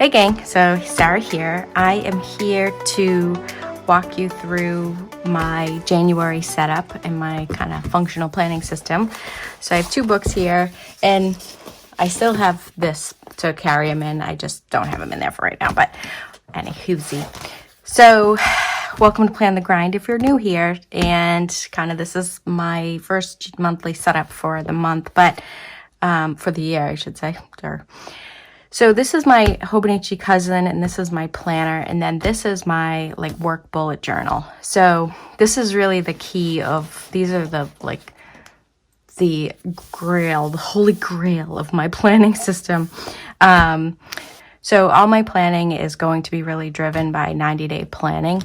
Hey gang, so Sarah here. I am here to walk you through my January setup and my kind of functional planning system. So I have two books here and I still have this to carry them in. I just don't have them in there for right now, but anywho. So welcome to Plan the Grind if you're new here, and kind of this is my first monthly setup for the month, but for the year, I should say. So this is my Hobonichi cousin, and this is my planner, and then this is my work bullet journal. So this is really the key of, these are the grail, the holy grail of my planning system. So all my planning is going to be really driven by 90-day planning.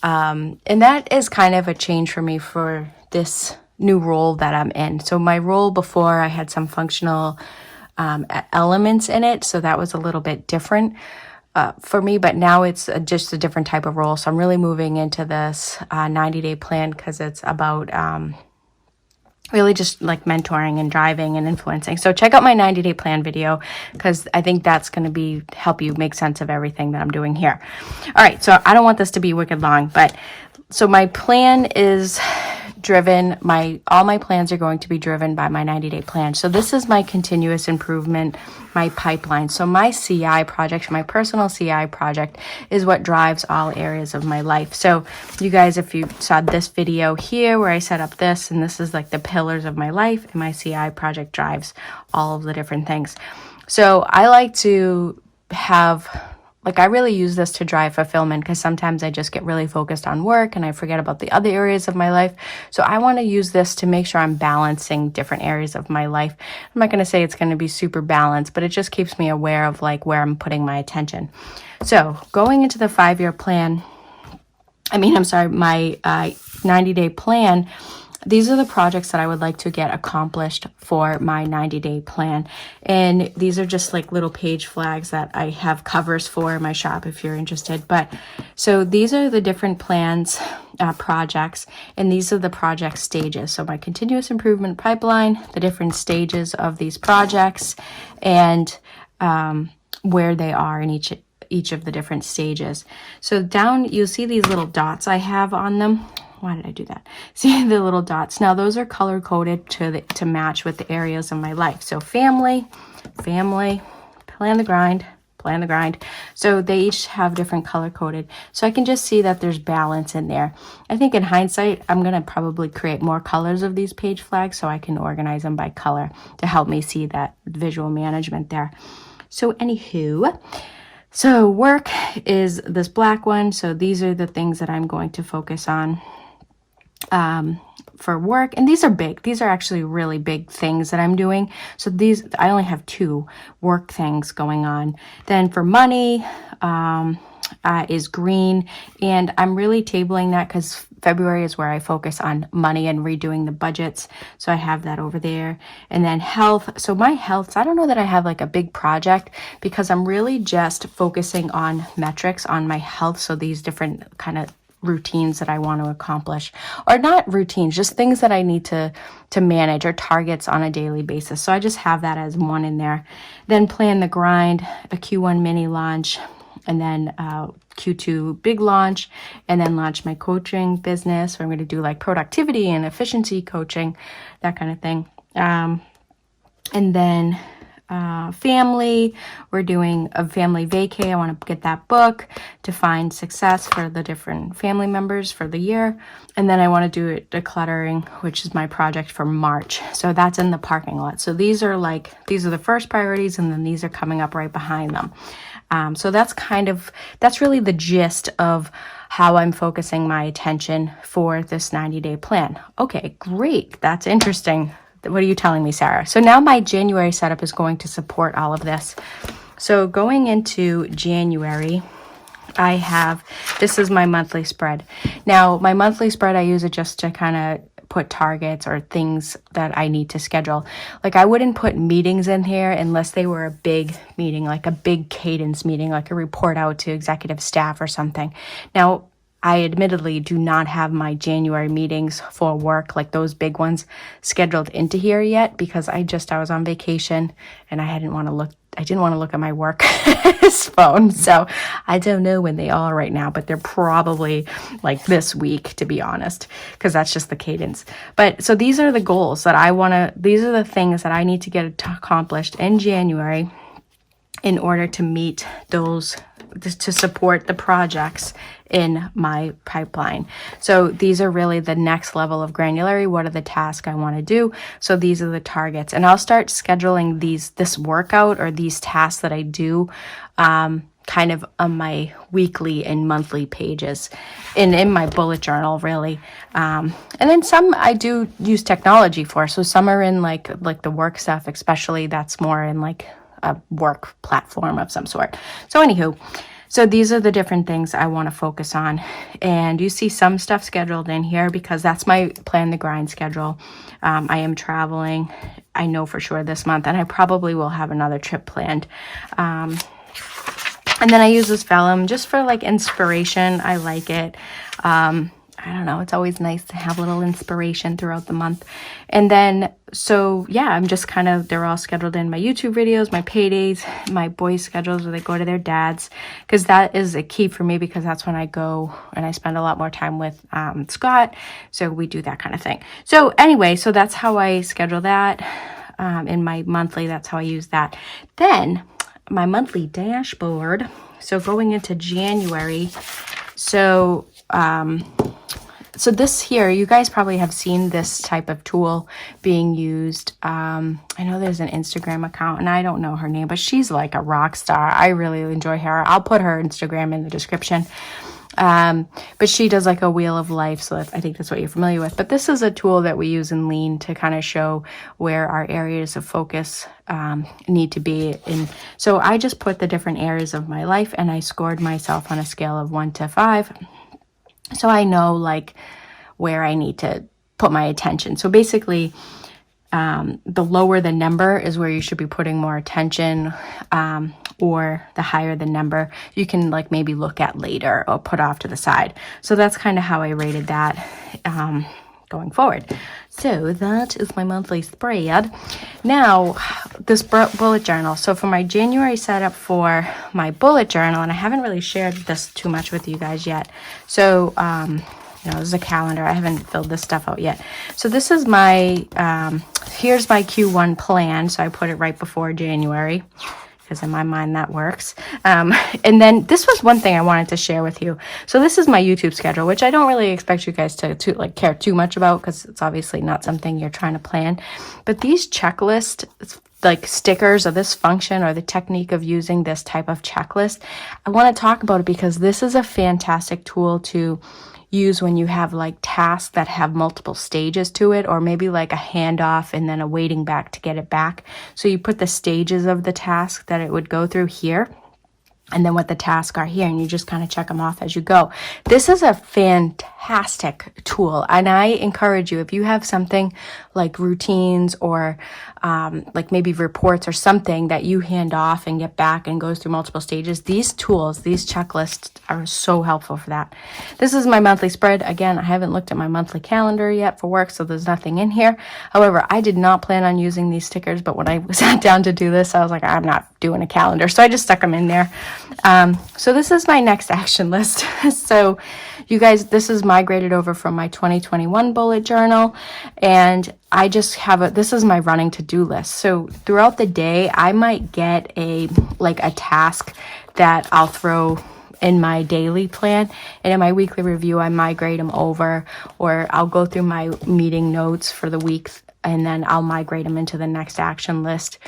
And that is kind of a change for me for this new role that I'm in. So my role before, I had some functional elements in it, so that was a little bit different for me, but now it's just a different type of role. So I'm really moving into this 90-day plan because it's about really just like mentoring and driving and influencing. So check out my 90-day plan video because I think that's going to help you make sense of everything that I'm doing here. All right, so I don't want this to be wicked long, but so my plan is driven, all my plans are going to be driven by my 90-day plan. So this is my continuous improvement, my pipeline. So my CI project, my personal CI project, is what drives all areas of my life. So you guys, if you saw this video here where I set up this, and this is like the pillars of my life, and my CI project drives all of the different things. So I like to have, I really use this to drive fulfillment because sometimes I just get really focused on work and I forget about the other areas of my life. So I want to use this to make sure I'm balancing different areas of my life. I'm not going to say it's going to be super balanced, but it just keeps me aware of where I'm putting my attention. So going into the 5-year plan, my 90-day plan, these are the projects that I would like to get accomplished for my 90-day plan. And these are just little page flags that I have covers for in my shop if you're interested. But so these are the different plans, projects, and these are the project stages. So my continuous improvement pipeline, the different stages of these projects, and where they are in each of the different stages. So down, you'll see these little dots I have on them. Why did I do that? See the little dots. Now those are color coded to match with the areas of my life. So family, plan the grind. So they each have different color coded. So I can just see that there's balance in there. I think in hindsight, I'm going to probably create more colors of these page flags so I can organize them by color to help me see that visual management there. So anywho, so work is this black one. So these are the things that I'm going to focus on for work, and these are big. These are actually really big things that I'm doing. So these, I only have 2 work things going on. Then for money is green, and I'm really tabling that because February is where I focus on money and redoing the budgets. So I have that over there. And then health. So my health, I don't know that I have a big project because I'm really just focusing on metrics on my health. So these different kind of routines that I want to accomplish, or not routines, just things that I need to manage, or targets on a daily basis. So I just have that as one in there. Then plan the grind, a Q1 mini launch, and then Q2 big launch, and then launch my coaching business where I'm going to do productivity and efficiency coaching, that kind of thing. And then family, we're doing a family vacay. I want to get that book to find success for the different family members for the year. And then I want to do decluttering, which is my project for March. So that's in the parking lot. So these are the first priorities, and then these are coming up right behind them. So that's really the gist of how I'm focusing my attention for this 90-day plan. Okay, great. That's interesting. What are you telling me, Sarah? So now my January setup is going to support all of this. So going into January, this is my monthly spread. Now my monthly spread, I use it just to kind of put targets or things that I need to schedule. I wouldn't put meetings in here unless they were a big meeting, a big cadence meeting, a report out to executive staff or something. Now, I admittedly do not have my January meetings for work, those big ones, scheduled into here yet because I was on vacation and I didn't want to look didn't want to look at my work phone, so I don't know when they are right now, but they're probably like this week, to be honest, because that's just the cadence. But so these are the goals that these are the things that I need to get accomplished in January in order to meet those, to support the projects in my pipeline. So these are really the next level of granularity. What are the tasks I want to do? So these are the targets, and I'll start scheduling this workout or these tasks that I do kind of on my weekly and monthly pages in my bullet journal, really. And then some I do use technology for. So some are in like the work stuff, especially that's more in like a work platform of some sort. So anywho, so these are the different things I want to focus on. And you see some stuff scheduled in here because that's my Plan the Grind schedule. I am traveling, I know for sure this month, and I probably will have another trip planned. And then I use this vellum just for like inspiration. I like it. I don't know, it's always nice to have a little inspiration throughout the month. And then, so yeah, I'm just kind of, they're all scheduled in my YouTube videos, my paydays, my boys' schedules where they go to their dads, because that is a key for me, because that's when I go and I spend a lot more time with Scott. So we do that kind of thing. So anyway, so that's how I schedule that in my monthly. That's how I use that. Then my monthly dashboard. So going into January, so this here, you guys probably have seen this type of tool being used. I know there's an Instagram account, and I don't know her name, but she's like a rock star. I really enjoy her. I'll put her Instagram in the description. But she does like a wheel of life, so I think that's what you're familiar with. But this is a tool that we use in Lean to kind of show where our areas of focus need to be. And so I just put the different areas of my life, and I scored myself on a scale of 1 to 5. So I know like where I need to put my attention. So basically, the lower the number is where you should be putting more attention, or the higher the number you can like maybe look at later or put off to the side. So that's kind of how I rated that going forward. So that is my monthly spread. Now, this bullet journal. So for my January setup for my bullet journal, and I haven't really shared this too much with you guys yet. So, this is a calendar. I haven't filled this stuff out yet. So this is my, here's my Q1 plan. So I put it right before January, because in my mind that works. And then this was one thing I wanted to share with you. So this is my YouTube schedule, which I don't really expect you guys to like care too much about, because it's obviously not something you're trying to plan. But these checklist like stickers, or this function, or the technique of using this type of checklist, I want to talk about it because this is a fantastic tool to use when you have like tasks that have multiple stages to it, or maybe like a handoff and then a waiting back to get it back. So you put the stages of the task that it would go through here, and then what the tasks are here, and you just kind of check them off as you go. This is a fantastic tool, and I encourage you, if you have something like routines or like maybe reports or something that you hand off and get back and goes through multiple stages, these tools, these checklists are so helpful for that. This is my monthly spread. Again, I haven't looked at my monthly calendar yet for work, so there's nothing in here. However, I did not plan on using these stickers, but when I sat down to do this, I was like, I'm not doing a calendar, so I just stuck them in there. So this is my next action list. So you guys, this is migrated over from my 2021 bullet journal, and I just have this is my running to-do list. So throughout the day, I might get a task that I'll throw in my daily plan, and in my weekly review, I migrate them over, or I'll go through my meeting notes for the week, and then I'll migrate them into the next action list.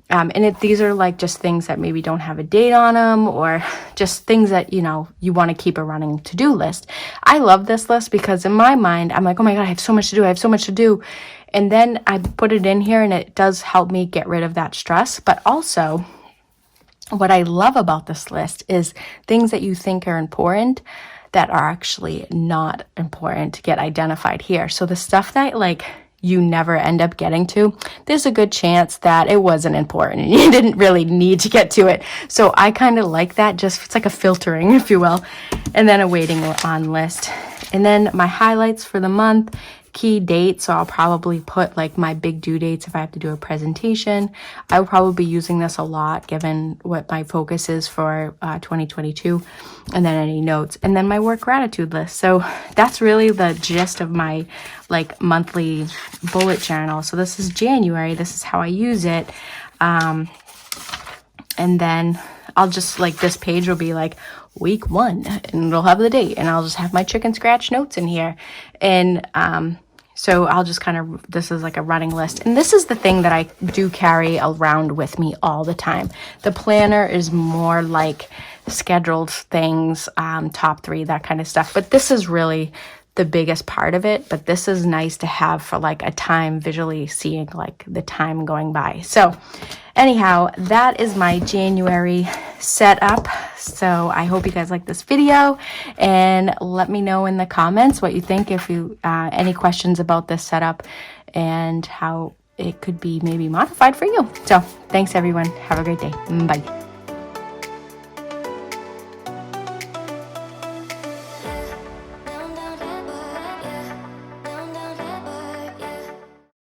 And these are like just things that maybe don't have a date on them, or just things that, you want to keep a running to-do list. I love this list because in my mind, I'm like, oh my God, I have so much to do. And then I put it in here, and it does help me get rid of that stress. But also, what I love about this list is things that you think are important that are actually not important to get identified here. So the stuff that you never end up getting to, there's a good chance that it wasn't important and you didn't really need to get to it. So I kind of like that. Just, it's like a filtering, if you will, and then a waiting on list. And then my highlights for the month, key dates. So I'll probably put like my big due dates if I have to do a presentation. I will probably be using this a lot given what my focus is for 2022. And then any notes. And then my work gratitude list. So that's really the gist of my like monthly bullet journal. So this is January. This is how I use it. And then I'll just like, this page will be like week 1 and it'll have the date, and I'll just have my chicken scratch notes in here. And so I'll just kind of, this is like a running list. And this is the thing that I do carry around with me all the time. The planner is more like scheduled things, top 3, that kind of stuff. But this is really the biggest part of it. But this is nice to have for like a time visually seeing like the time going by. So anyhow, that is my January setup. So I hope you guys like this video, and let me know in the comments what you think, if you any questions about this setup and how it could be maybe modified for you. So thanks everyone. Have a great day. Bye.